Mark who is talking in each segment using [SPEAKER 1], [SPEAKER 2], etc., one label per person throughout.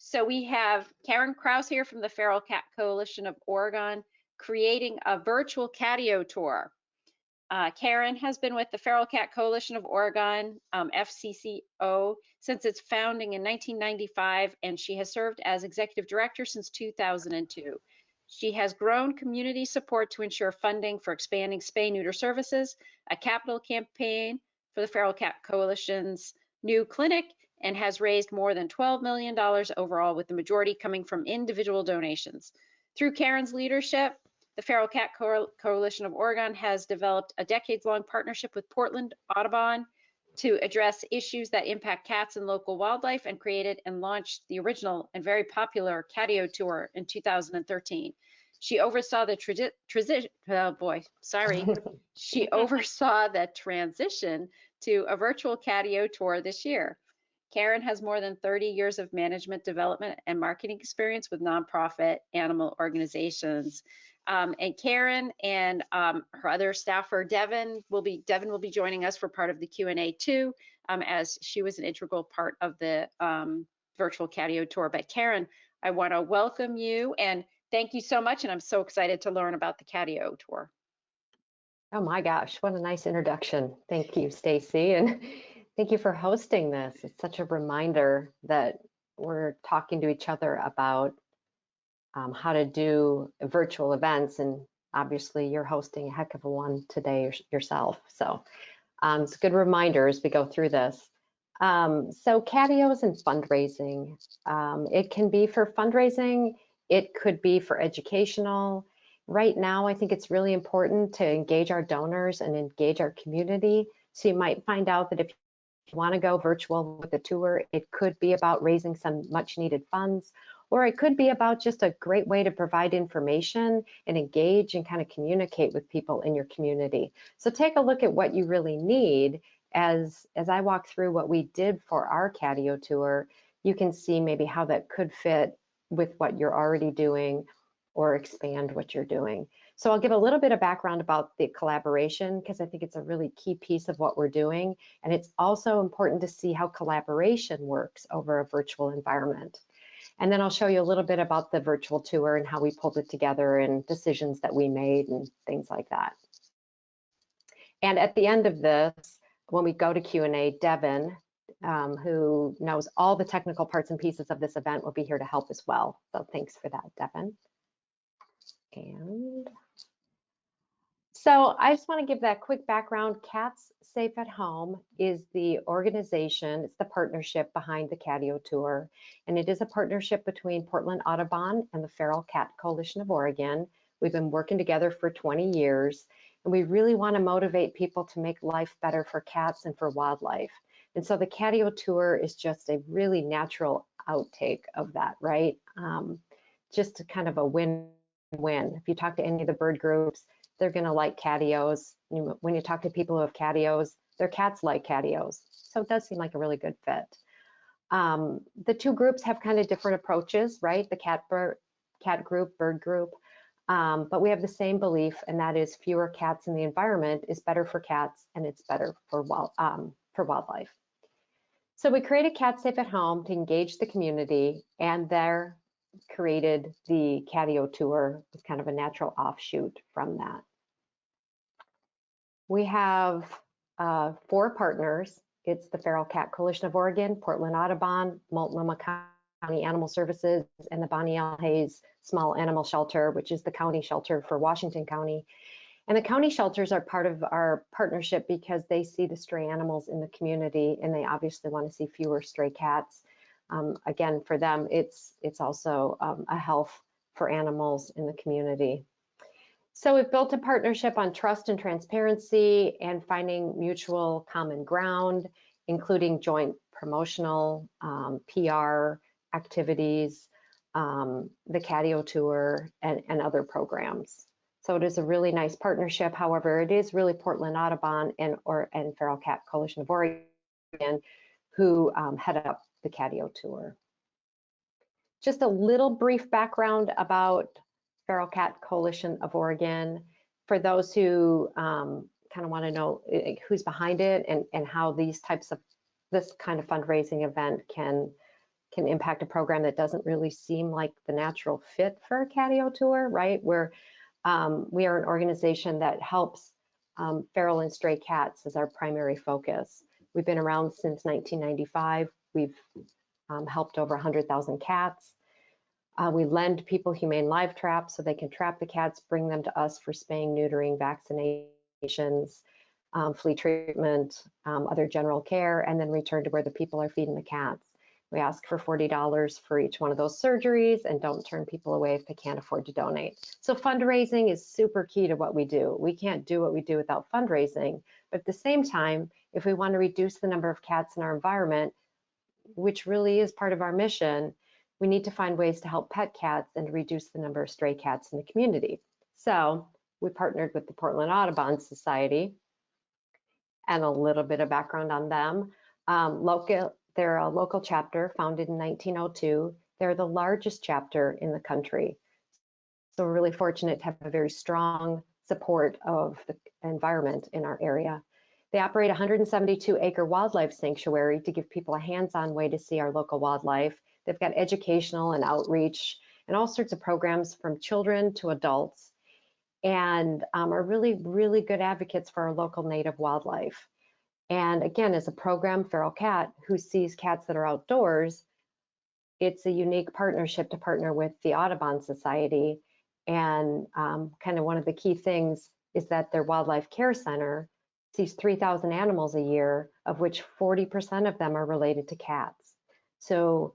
[SPEAKER 1] So we have Karen Kraus here from the Feral Cat Coalition of Oregon creating a virtual catio tour. Karen has been with the Feral Cat Coalition of Oregon, FCCO, since its founding in 1995, and she has served as executive director since 2002. She has grown community support to ensure funding for expanding spay-neuter services, a capital campaign for the Feral Cat Coalition's new clinic, and has raised more than $12 million overall, with the majority coming from individual donations. Through Karen's leadership, the Feral Cat Coalition of Oregon has developed a decades-long partnership with Portland Audubon to address issues that impact cats and local wildlife, and created and launched the original and very popular Catio Tour in 2013. She oversaw the She oversaw the transition to a virtual Catio Tour this year. Karen has more than 30 years of management development and marketing experience with nonprofit animal organizations. And Karen and her other staffer, Devin will be joining us for part of the Q&A too, as she was an integral part of the virtual Catio Tour. But Karen, I want to welcome you and thank you so much. And I'm so excited to learn about the Catio Tour.
[SPEAKER 2] Oh my gosh, what a nice introduction. Thank you, Stacy. And thank you for hosting this. It's such a reminder that we're talking to each other about how to do virtual events, and obviously you're hosting a heck of a one today yourself. So it's a good reminder as we go through this. So Catios and fundraising. It can be for fundraising, it could be for educational. Right now, I think it's really important to engage our donors and engage our community. So you might find out that if you want to go virtual with a tour, it could be about raising some much needed funds, or it could be about just a great way to provide information and engage and kind of communicate with people in your community. So take a look at what you really need. As I walk through what we did for our Catio Tour, you can see maybe how that could fit with what you're already doing or expand what you're doing. So I'll give a little bit of background about the collaboration, because I think it's a really key piece of what we're doing. And it's also important to see how collaboration works over a virtual environment. And then I'll show you a little bit about the virtual tour and how we pulled it together and decisions that we made and things like that. And at the end of this, when we go to Q&A, Devin, who knows all the technical parts and pieces of this event, will be here to help as well. So thanks for that, Devin. And so I just want to give that quick background. Cats Safe at Home is the organization, it's the partnership behind the Catio Tour, and it is a partnership between Portland Audubon and the Feral Cat Coalition of Oregon. We've been working together for 20 years, and we really want to motivate people to make life better for cats and for wildlife. And so the Catio Tour is just a really natural outtake of that, right? Just a kind of a win-win. If you talk to any of the bird groups, they're going to like Catios. When you talk to people who have Catios, their cats like Catios. So it does seem like a really good fit. The two groups have kind of different approaches, right? The cat group, bird group. But we have the same belief, and that is fewer cats in the environment is better for cats, and it's better for wildlife. So we created Cats Safe at Home to engage the community, and there created the Catio Tour with kind of a natural offshoot from that. We have 4 partners. It's the Feral Cat Coalition of Oregon, Portland Audubon, Multnomah County Animal Services, and the Bonnie L. Hayes Small Animal Shelter, which is the county shelter for Washington County. And the county shelters are part of our partnership because they see the stray animals in the community, and they obviously want to see fewer stray cats. Again, for them, it's also a health for animals in the community. So we've built a partnership on trust and transparency and finding mutual common ground, including joint promotional PR activities, the Catio Tour, and other programs. So it is a really nice partnership. However, it is really Portland Audubon and Feral Cat Coalition of Oregon who head up the Catio Tour. Just a little brief background about Feral Cat Coalition of Oregon for those who kind of want to know who's behind it and how this kind of fundraising event can can impact a program that doesn't really seem like the natural fit for a catio tour, right? We are an organization that helps feral and stray cats as our primary focus. We've been around since 1995. We've helped over 100,000 cats. We lend people humane live traps so they can trap the cats, bring them to us for spaying, neutering, vaccinations, flea treatment, other general care, and then return to where the people are feeding the cats. We ask for $40 for each one of those surgeries and don't turn people away if they can't afford to donate. So fundraising is super key to what we do. We can't do what we do without fundraising, but at the same time, if we want to reduce the number of cats in our environment, which really is part of our mission, we need to find ways to help pet cats and to reduce the number of stray cats in the community. So we partnered with the Portland Audubon Society, and a little bit of background on them. They're a local chapter founded in 1902. They're the largest chapter in the country. So we're really fortunate to have a very strong support of the environment in our area. They operate a 172-acre wildlife sanctuary to give people a hands-on way to see our local wildlife. They've got educational and outreach and all sorts of programs from children to adults, and are really, really good advocates for our local native wildlife. And again, as a program feral cat who sees cats that are outdoors, it's a unique partnership to partner with the Audubon Society. And kind of one of the key things is that their wildlife care center sees 3,000 animals a year, of which 40% of them are related to cats. So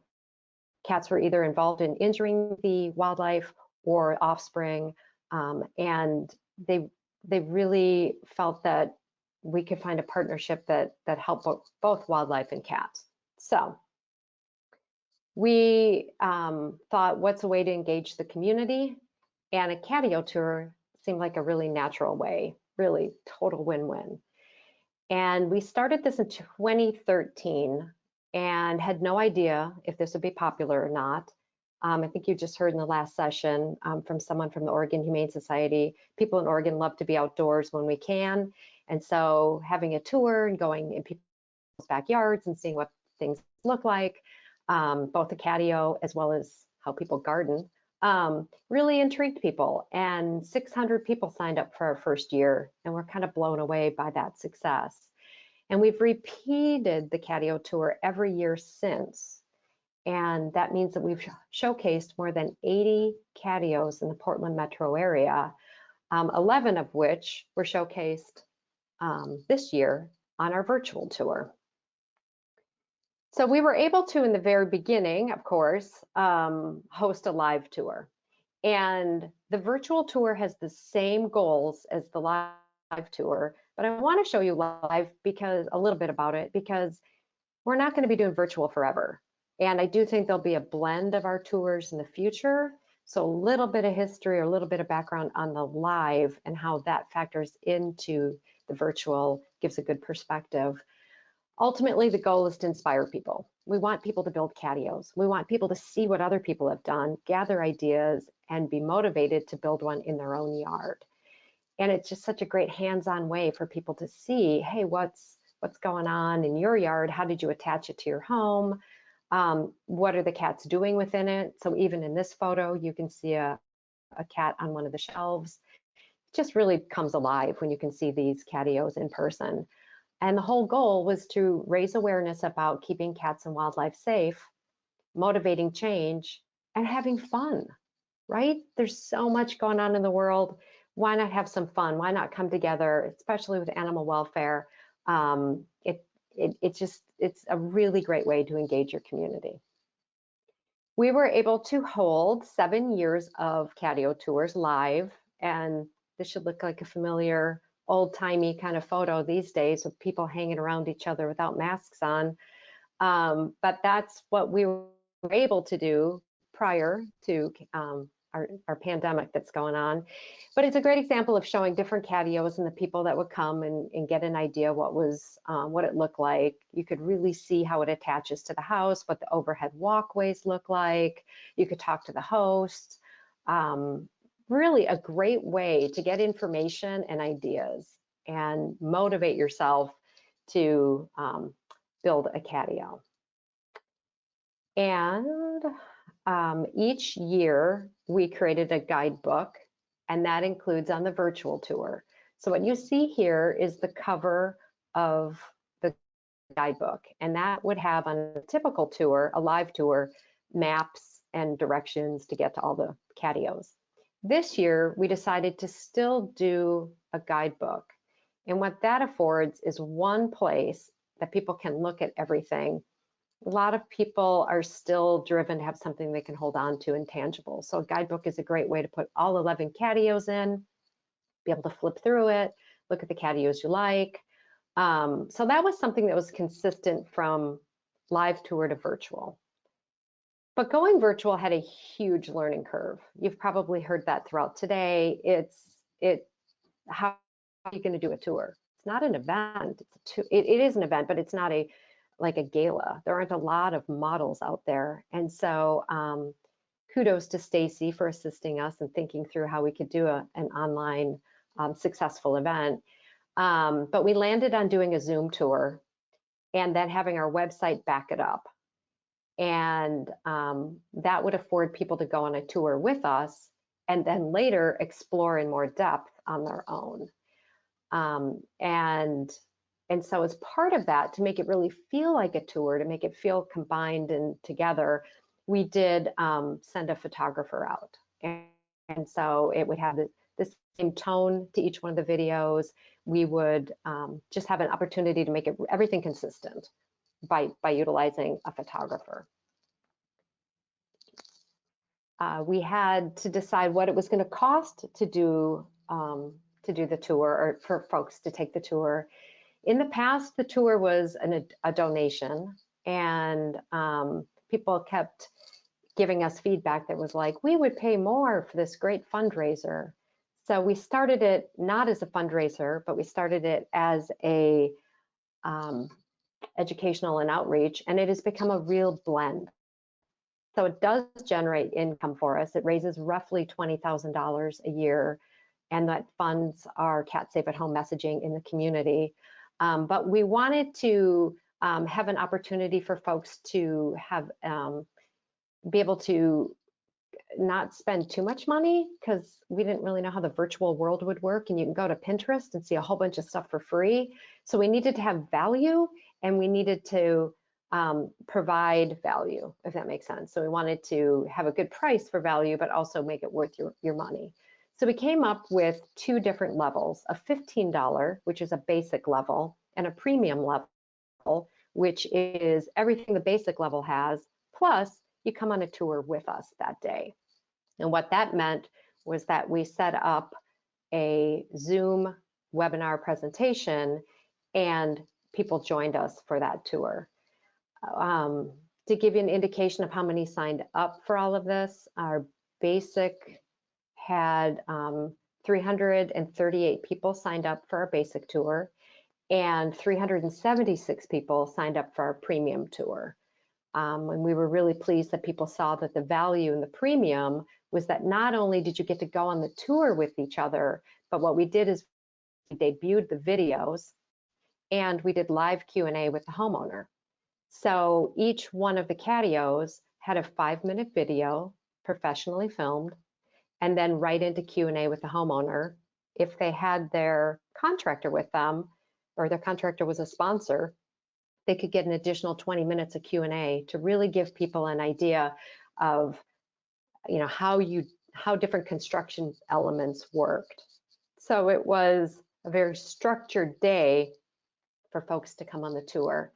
[SPEAKER 2] cats were either involved in injuring the wildlife or offspring, and they really felt that we could find a partnership that helped both wildlife and cats. So we thought, what's a way to engage the community? And a catio tour seemed like a really natural way, really total win-win. And we started this in 2013 and had no idea if this would be popular or not. I think you just heard in the last session from someone from the Oregon Humane Society, people in Oregon love to be outdoors when we can. And so having a tour and going in people's backyards and seeing what things look like, both the catio as well as how people garden, really intrigued people. And 600 people signed up for our first year, and we're kind of blown away by that success. And we've repeated the catio tour every year since. And that means that we've showcased more than 80 catios in the Portland metro area, 11 of which were showcased this year on our virtual tour. So we were able to, in the very beginning, of course, host a live tour. And the virtual tour has the same goals as the live tour, but I want to show you live because a little bit about it, because we're not going to be doing virtual forever. And I do think there'll be a blend of our tours in the future. So a little bit of history or a little bit of background on the live and how that factors into the virtual gives a good perspective. Ultimately, the goal is to inspire people. We want people to build catios. We want people to see what other people have done, gather ideas, and be motivated to build one in their own yard. And it's just such a great hands-on way for people to see, hey, what's going on in your yard? How did you attach it to your home? What are the cats doing within it? So even in this photo, you can see a cat on one of the shelves. It just really comes alive when you can see these catios in person. And the whole goal was to raise awareness about keeping cats and wildlife safe, motivating change, and having fun, right? There's so much going on in the world. Why not have some fun? Why not come together, especially with animal welfare? It's a really great way to engage your community. We were able to hold 7 years of catio tours live, and this should look like a familiar old-timey kind of photo these days with people hanging around each other without masks on. But that's what we were able to do prior to our pandemic that's going on. But it's a great example of showing different catios and the people that would come and get an idea what it looked like. You could really see how it attaches to the house, what the overhead walkways look like. You could talk to the host. Really a great way to get information and ideas and motivate yourself to build a catio. And each year we created a guidebook, and that includes on the virtual tour. So what you see here is the cover of the guidebook, and that would have on a typical tour, a live tour, maps and directions to get to all the Catios. This year, we decided to still do a guidebook. And what that affords is one place that people can look at everything. A lot of people are still driven to have something they can hold on to and tangible. So a guidebook is a great way to put all 11 Catios in, be able to flip through it, look at the Catios you like. So that was something that was consistent from live tour to virtual. But going virtual had a huge learning curve. You've probably heard that throughout today. How are you going to do a tour? It's not an event. It is an event, but it's not like a gala. There aren't a lot of models out there. And so kudos to Stacy for assisting us and thinking through how we could do an online successful event. But we landed on doing a Zoom tour and then having our website back it up. And that would afford people to go on a tour with us and then later explore in more depth on their own. And so as part of that, to make it really feel like a tour, to make it feel combined and together, we did send a photographer out. And so it would have the same tone to each one of the videos. We would just have an opportunity to make everything consistent by utilizing a photographer. We had to decide what it was going to cost to do the tour, or for folks to take the tour. In the past, the tour was a donation, and people kept giving us feedback that was like, we would pay more for this great fundraiser. So we started it not as a fundraiser, but we started it as a educational and outreach, and it has become a real blend. So it does generate income for us. It raises roughly $20,000 a year, and that funds our Cat Safe at Home messaging in the community. But we wanted to have an opportunity for folks to have be able to not spend too much money, because we didn't really know how the virtual world would work, and you can go to Pinterest and see a whole bunch of stuff for free. So we needed to have value, and we needed to provide value, if that makes sense. So we wanted to have a good price for value, but also make it worth your money. So we came up with two different levels, a $15, which is a basic level, and a premium level, which is everything the basic level has, plus you come on a tour with us that day. And what that meant was that we set up a Zoom webinar presentation, and people joined us for that tour. To give you an indication of how many signed up for all of this, our basic had 338 people signed up for our basic tour, and 376 people signed up for our premium tour. And we were really pleased that people saw that the value in the premium was that not only did you get to go on the tour with each other, but what we did is we debuted the videos, and we did live Q&A with the homeowner. So each one of the Catios had a 5-minute video, professionally filmed, and then right into Q&A with the homeowner. If they had their contractor with them, or their contractor was a sponsor, they could get an additional 20 minutes of Q&A to really give people an idea of, you know, how different construction elements worked. So it was a very structured day for folks to come on the tour.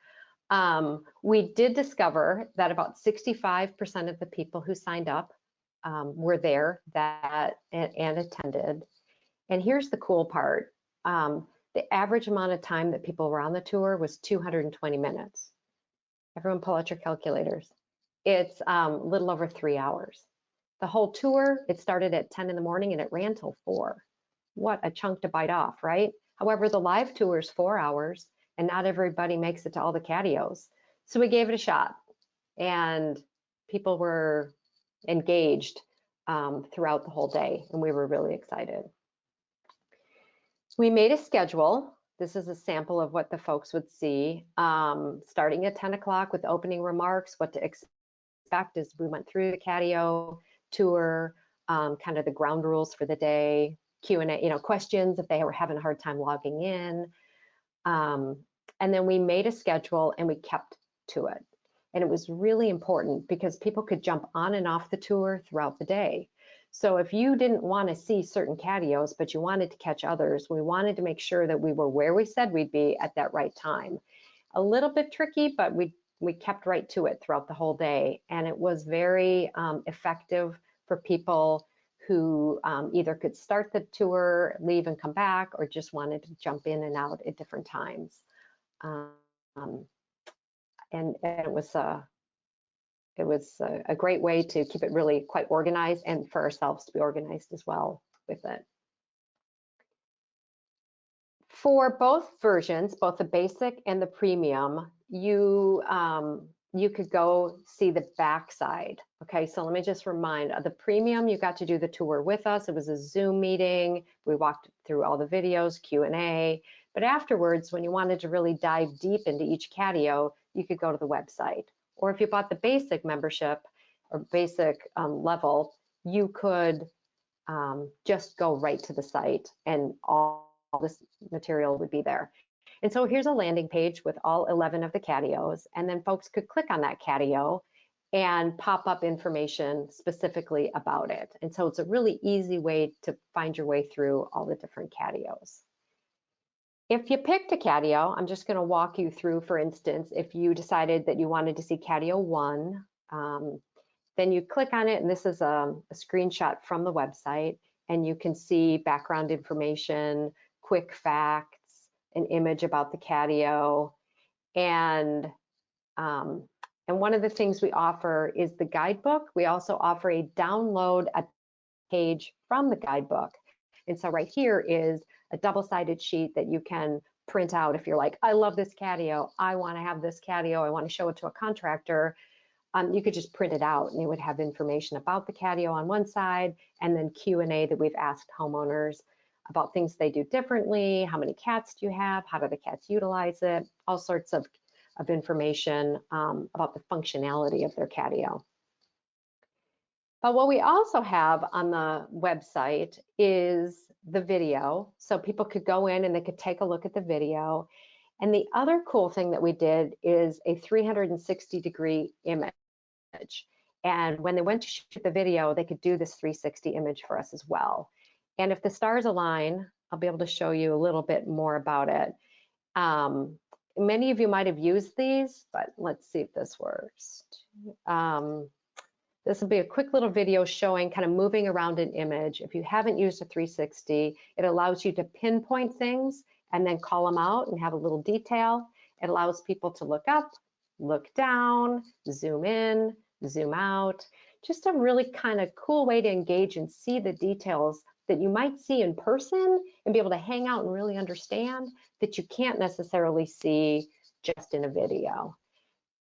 [SPEAKER 2] We did discover that about 65% of the people who signed up were there and attended. And here's the cool part. The average amount of time that people were on the tour was 220 minutes. Everyone pull out your calculators. It's a little over 3 hours. The whole tour, it started at 10 in the morning and it ran till 4. What a chunk to bite off, right? However, the live tour is 4 hours, and not everybody makes it to all the Catios. So we gave it a shot, and people were engaged throughout the whole day, and we were really excited. We made a schedule. This is a sample of what the folks would see, starting at 10 o'clock with opening remarks, what to expect expect as we went through the Catio tour, kind of the ground rules for the day, Q&A, questions if they were having a hard time logging in. And then we made a schedule and we kept to it. And it was really important because people could jump on and off the tour throughout the day. So if you didn't want to see certain Catios, but you wanted to catch others, we wanted to make sure that we were where we said we'd be at that right time. A little bit tricky, but we kept right to it throughout the whole day. And it was very effective for people who either could start the tour, leave and come back, or just wanted to jump in and out at different times. And it was a great way to keep it really quite organized and for ourselves to be organized as well with it. For both versions, both the basic and the premium, you could go see the backside. Okay, so let me just remind, the premium, you got to do the tour with us. It was a Zoom meeting. We walked through all the videos, Q&A, but afterwards, when you wanted to really dive deep into each Catio, you could go to the website. Or if you bought the basic membership or basic level, you could just go right to the site and all this material would be there. And so here's a landing page with all 11 of the Catios, and then folks could click on that Catio and pop up information specifically about it. And so it's a really easy way to find your way through all the different Catios. If you picked a Catio, I'm just going to walk you through, for instance, if you decided that you wanted to see Catio 1, then you click on it, and this is a screenshot from the website, and you can see background information, quick facts, an image about the Catio, and one of the things we offer is the guidebook. We also offer a download a page from the guidebook. And so right here is a double-sided sheet that you can print out if you're like, I love this Catio, I want to have this Catio, I want to show it to a contractor. You could just print it out and it would have information about the Catio on one side, and then Q&A that we've asked homeowners about things they do differently, how many cats do you have, how do the cats utilize it, all sorts of information about the functionality of their Catio. But what we also have on the website is the video. So people could go in and they could take a look at the video. And the other cool thing that we did is a 360-degree image. And when they went to shoot the video, they could do this 360 image for us as well. And if the stars align, I'll be able to show you a little bit more about it. Many of you might have used these, but let's see if this works. This will be a quick little video showing kind of moving around an image. If you haven't used a 360, it allows you to pinpoint things and then call them out and have a little detail. It allows people to look up, look down, zoom in, zoom out. Just a really kind of cool way to engage and see the details that you might see in person and be able to hang out and really understand that you can't necessarily see just in a video.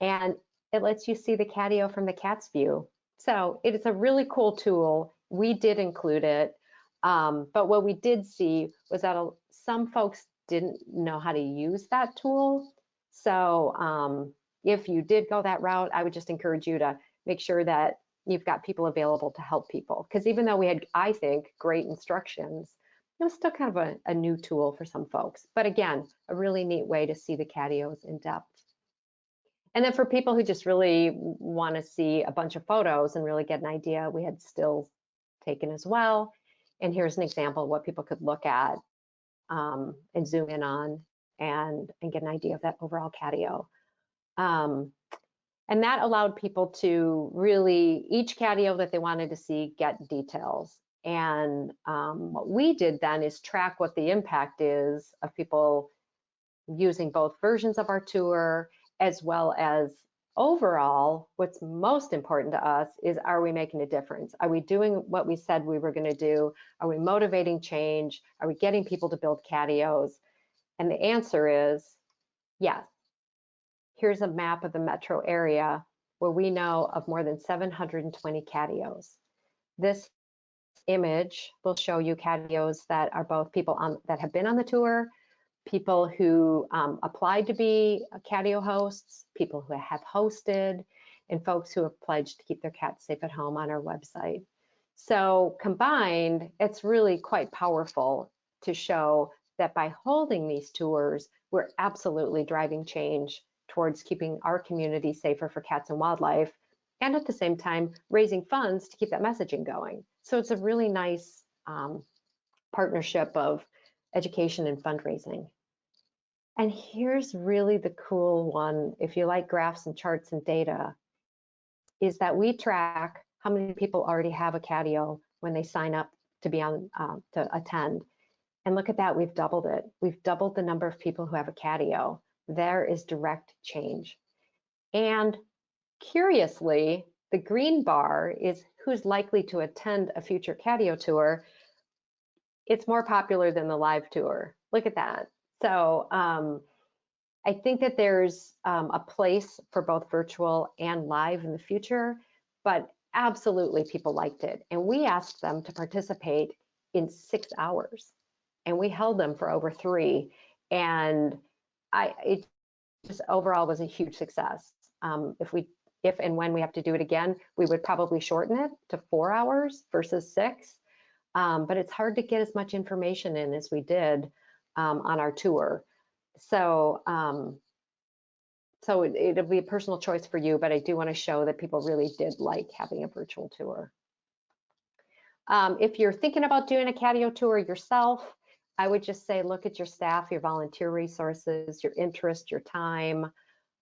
[SPEAKER 2] And it lets you see the Catio from the cat's view. So it is a really cool tool. We did include it, but what we did see was that some folks didn't know how to use that tool. So if you did go that route, I would just encourage you to make sure that you've got people available to help people. Because even though we had, I think, great instructions, it was still kind of a new tool for some folks. But again, a really neat way to see the Catios in depth. And then for people who just really want to see a bunch of photos and really get an idea, we had stills taken as well. And here's an example of what people could look at and zoom in on and get an idea of that overall Catio. And that allowed people to really, each Catio that they wanted to see, get details. And what we did then is track what the impact is of people using both versions of our tour, as well as overall, what's most important to us is, are we making a difference? Are we doing what we said we were going to do? Are we motivating change? Are we getting people to build Catios? And the answer is yes. Here's a map of the metro area where we know of more than 720 Catios. This image will show you Catios that are both people that have been on the tour, people who applied to be Catio hosts, people who have hosted. and folks who have pledged to keep their cats safe at home on our website. So combined, it's really quite powerful to show that by holding these tours, we're absolutely driving change towards keeping our community safer for cats and wildlife, and at the same time, raising funds to keep that messaging going. So it's a really nice partnership of education and fundraising. And here's really the cool one, if you like graphs and charts and data, is that we track how many people already have a Catio when they sign up to be on to attend. And look at that, we've doubled it. We've doubled the number of people who have a Catio. There is direct change. And curiously, the green bar is who's likely to attend a future Catio tour. It's more popular than the live tour. Look at that. So I think that there's a place for both virtual and live in the future, but absolutely people liked it. And we asked them to participate in 6 hours, and we held them for over 3. And it just overall was a huge success. If and when we have to do it again, we would probably shorten it to 4 hours versus 6. But it's hard to get as much information in as we did on our tour. So, it'll be a personal choice for you, but I do want to show that people really did like having a virtual tour. If you're thinking about doing a Catio tour yourself, I would just say look at your staff, your volunteer resources, your interest, your time.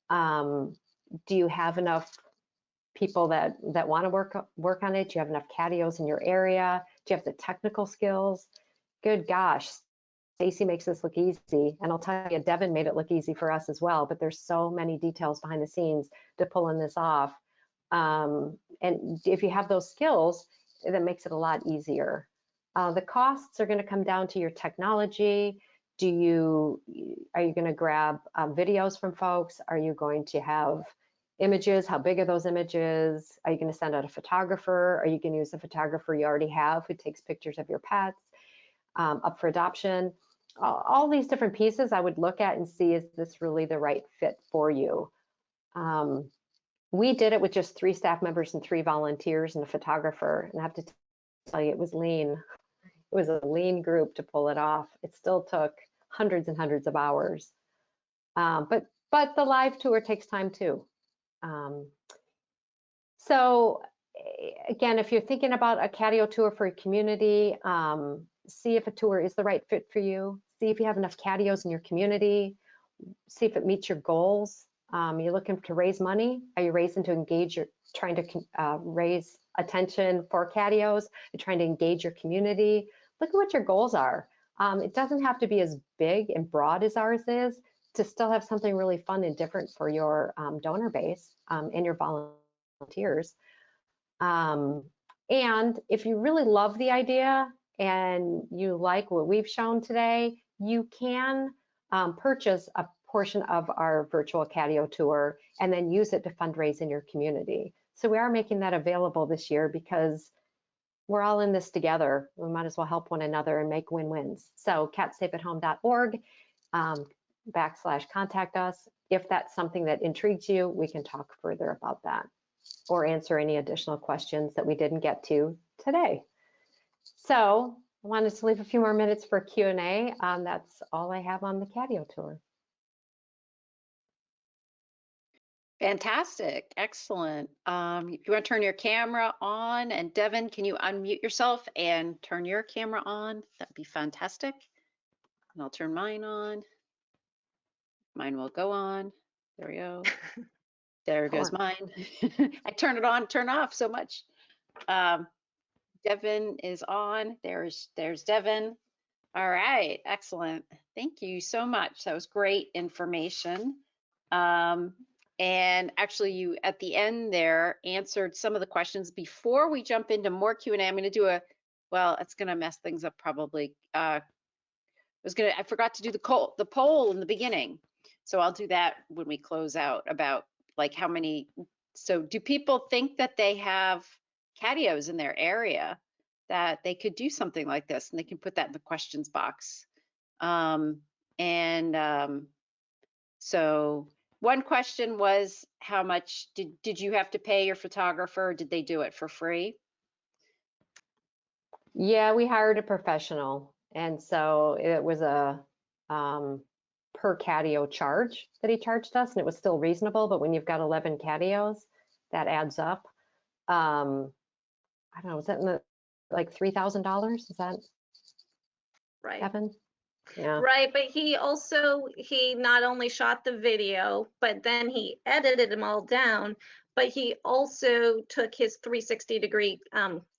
[SPEAKER 2] Do you have enough people that want to work on it? Do you have enough Catios in your area? Do you have the technical skills? Good gosh, Stacy makes this look easy, and I'll tell you, Devin made it look easy for us as well, but there's so many details behind the scenes to pulling this off. And if you have those skills, that makes it a lot easier. The costs are going to come down to your technology. Are you going to grab videos from folks? Are you going to have images? How big are those images? Are you going to send out a photographer? Are you going to use a photographer you already have who takes pictures of your pets up for adoption? All these different pieces I would look at and see, is this really the right fit for you? We did it with just 3 staff members and 3 volunteers and a photographer, and I have to tell you, it was lean. It was a lean group to pull it off. It still took hundreds and hundreds of hours. But the live tour takes time too. So again, if you're thinking about a Catio tour for a community, see if a tour is the right fit for you. See if you have enough Catios in your community. See if it meets your goals. You're looking to raise money. Are you raising to engage? You're trying to raise attention for Catios. You're trying to engage your community. Look at what your goals are. It doesn't have to be as big and broad as ours is to still have something really fun and different for your donor base and your volunteers. And if you really love the idea and you like what we've shown today, you can purchase a portion of our virtual Catio tour and then use it to fundraise in your community. So we are making that available this year because we're all in this together. We might as well help one another and make win-wins. So catsafeathome.org /contact us. If that's something that intrigues you, we can talk further about that or answer any additional questions that we didn't get to today. So I wanted to leave a few more minutes for Q&A. That's all I have on the Catio tour.
[SPEAKER 1] Fantastic, excellent. If you want to turn your camera on, and Devin, can you unmute yourself and turn your camera on? That'd be fantastic. And I'll turn mine on. Mine will go on. There we go. There goes mine. I turn it on, turn off so much. Devin is on. There's Devin. All right, excellent. Thank you so much. That was great information. And actually, you at the end there answered some of the questions. Before we jump into more Q&A, I'm going to do well, it's going to mess things up probably. I forgot to do the poll in the beginning. So I'll do that when we close out about like how many. So do people think that they have Catios in their area that they could do something like this? And they can put that in the questions box. So One question was, how much did you have to pay your photographer? Did they do it for free?
[SPEAKER 2] Yeah, we hired a professional, and so it was a per catio charge that he charged us, and it was still reasonable. But when you've got 11 catios, that adds up. I don't know, was that in the like $3,000? Is that
[SPEAKER 3] Right.
[SPEAKER 2] Evan? Yeah.
[SPEAKER 3] Right, but he not only shot the video, but then he edited them all down, but he also took his 360-degree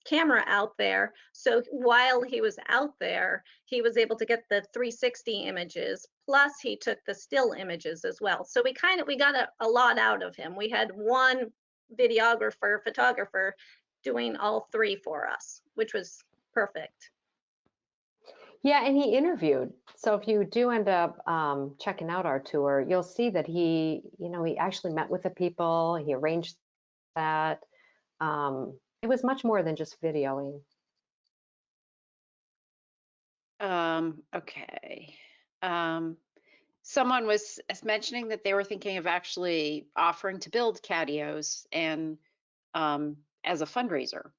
[SPEAKER 3] camera out there. So while he was out there, he was able to get the 360 images, plus he took the still images as well. So we got a lot out of him. We had one videographer, photographer doing all three for us, which was perfect.
[SPEAKER 2] Yeah, and he interviewed. So if you do end up checking out our tour, you'll see that he actually met with the people. He arranged that. It was much more than just videoing.
[SPEAKER 1] Okay. Someone was mentioning that they were thinking of actually offering to build catios and as a fundraiser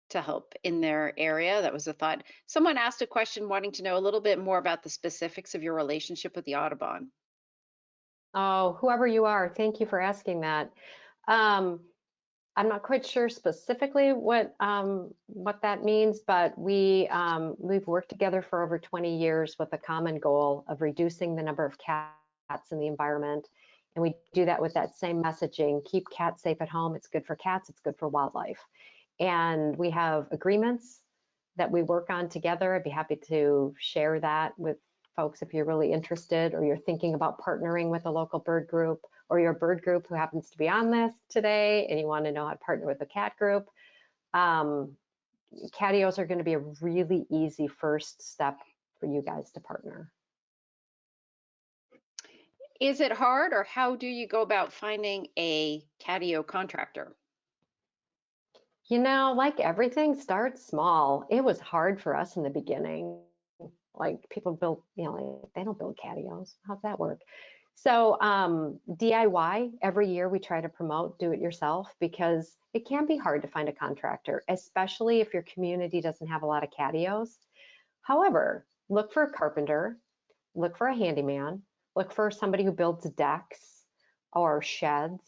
[SPEAKER 1] to help in their area. That was a thought. Someone asked a question wanting to know a little bit more about the specifics of your relationship with the Audubon.
[SPEAKER 2] Oh, whoever you are, thank you for asking that. I'm not quite sure specifically what that means, but we've worked together for over 20 years with a common goal of reducing the number of cats in the environment. And we do that with that same messaging: keep cats safe at home. It's good for cats, it's good for wildlife. And we have agreements that we work on together. I'd be happy to share that with folks if you're really interested, or you're thinking about partnering with a local bird group, or your bird group who happens to be on this today and you want to know how to partner with a cat group. Catios are going to be a really easy first step for you guys to partner.
[SPEAKER 1] Is it hard, or how do you go about finding a catio contractor?
[SPEAKER 2] Like everything, start small. It was hard for us in the beginning. Like people build, like they don't build catios. How's that work? So DIY, every year we try to promote do it yourself, because it can be hard to find a contractor, especially if your community doesn't have a lot of catios. However, look for a carpenter, look for a handyman, look for somebody who builds decks or sheds.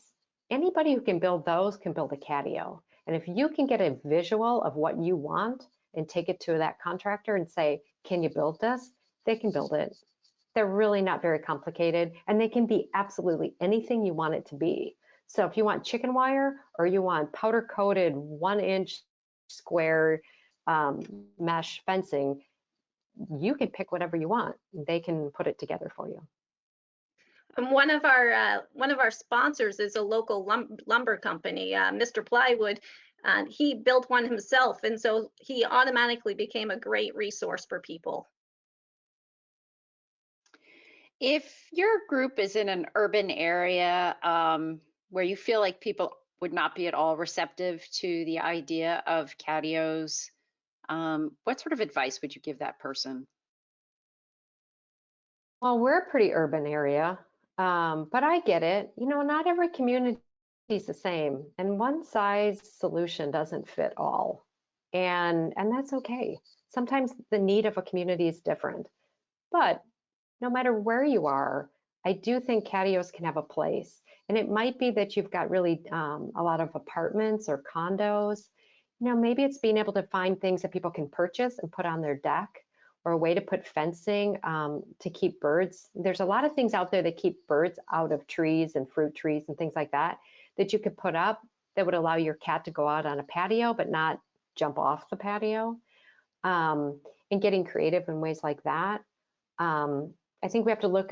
[SPEAKER 2] Anybody who can build those can build a catio. And if you can get a visual of what you want and take it to that contractor and say, can you build this? They can build it. They're really not very complicated, and they can be absolutely anything you want it to be. So if you want chicken wire, or you want powder coated 1-inch square mesh fencing, you can pick whatever you want. They can put it together for you.
[SPEAKER 3] One of our sponsors is a local lumber company, Mr. Plywood. He built one himself, and so he automatically became a great resource for people.
[SPEAKER 1] If your group is in an urban area where you feel like people would not be at all receptive to the idea of catios, what sort of advice would you give that person?
[SPEAKER 2] Well, we're a pretty urban area, but I get it. Not every community is the same, and one size solution doesn't fit all. And that's okay. Sometimes the need of a community is different. But no matter where you are, I do think catios can have a place. And it might be that you've got really a lot of apartments or condos. Maybe it's being able to find things that people can purchase and put on their deck, or a way to put fencing to keep birds. There's a lot of things out there that keep birds out of trees and fruit trees and things like that you could put up that would allow your cat to go out on a patio but not jump off the patio. And getting creative in ways like that. I think we have to look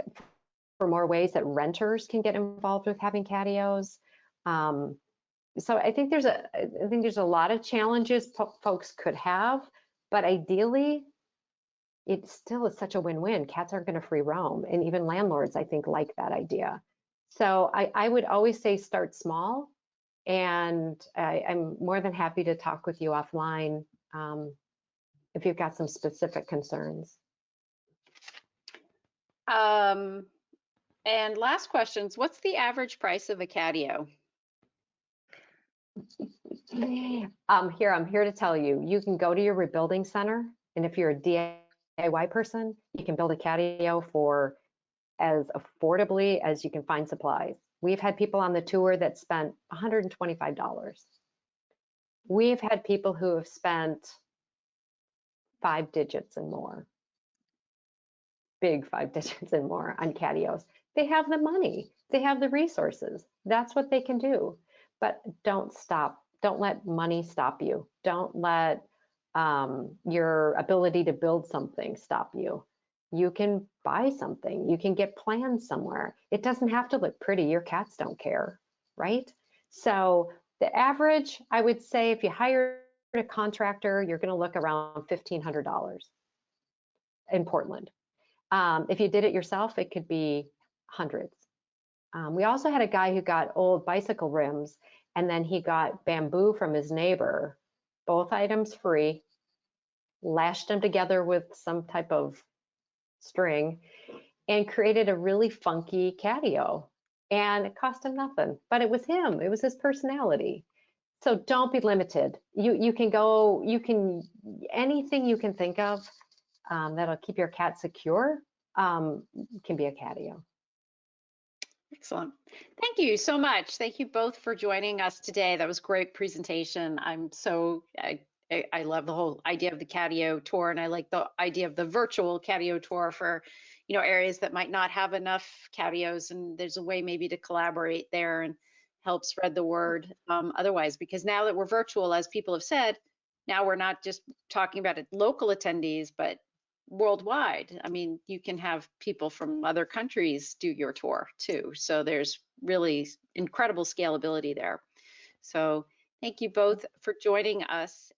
[SPEAKER 2] for more ways that renters can get involved with having catios. So I think there's a lot of challenges folks could have, but ideally, it still is such a win-win. Cats aren't going to free roam, and even landlords, I think, like that idea. So I would always say start small, and I'm more than happy to talk with you offline if you've got some specific concerns.
[SPEAKER 1] And last questions, what's the average price of a catio?
[SPEAKER 2] Here, I'm here to tell you, you can go to your rebuilding center, and if you're a DIY person, you can build a catio for as affordably as you can find supplies. We've had people on the tour that spent $125. We've had people who have spent 5 digits and more, big 5 digits and more on catios. They have the money, they have the resources. That's what they can do. But don't stop. Don't let money stop you. Don't let your ability to build something stop you. You can buy something. You can get plans somewhere. It doesn't have to look pretty. Your cats don't care, right? So the average, I would say, if you hire a contractor, you're going to look around $1,500 in Portland. If you did it yourself, it could be hundreds. We also had a guy who got old bicycle rims, and then he got bamboo from his neighbor, both items free, lashed them together with some type of string, and created a really funky catio. And it cost him nothing, but it was him. It was his personality. So don't be limited. You can go, anything you can think of that'll keep your cat secure can be a catio.
[SPEAKER 1] Excellent. Thank you so much. Thank you both for joining us today. That was a great presentation. I love the whole idea of the Catio Tour, and I like the idea of the virtual Catio Tour for, areas that might not have enough catios, and there's a way maybe to collaborate there and help spread the word otherwise, because now that we're virtual, as people have said, now we're not just talking about local attendees, but worldwide. I mean, you can have people from other countries do your tour too. So there's really incredible scalability there. So thank you both for joining us.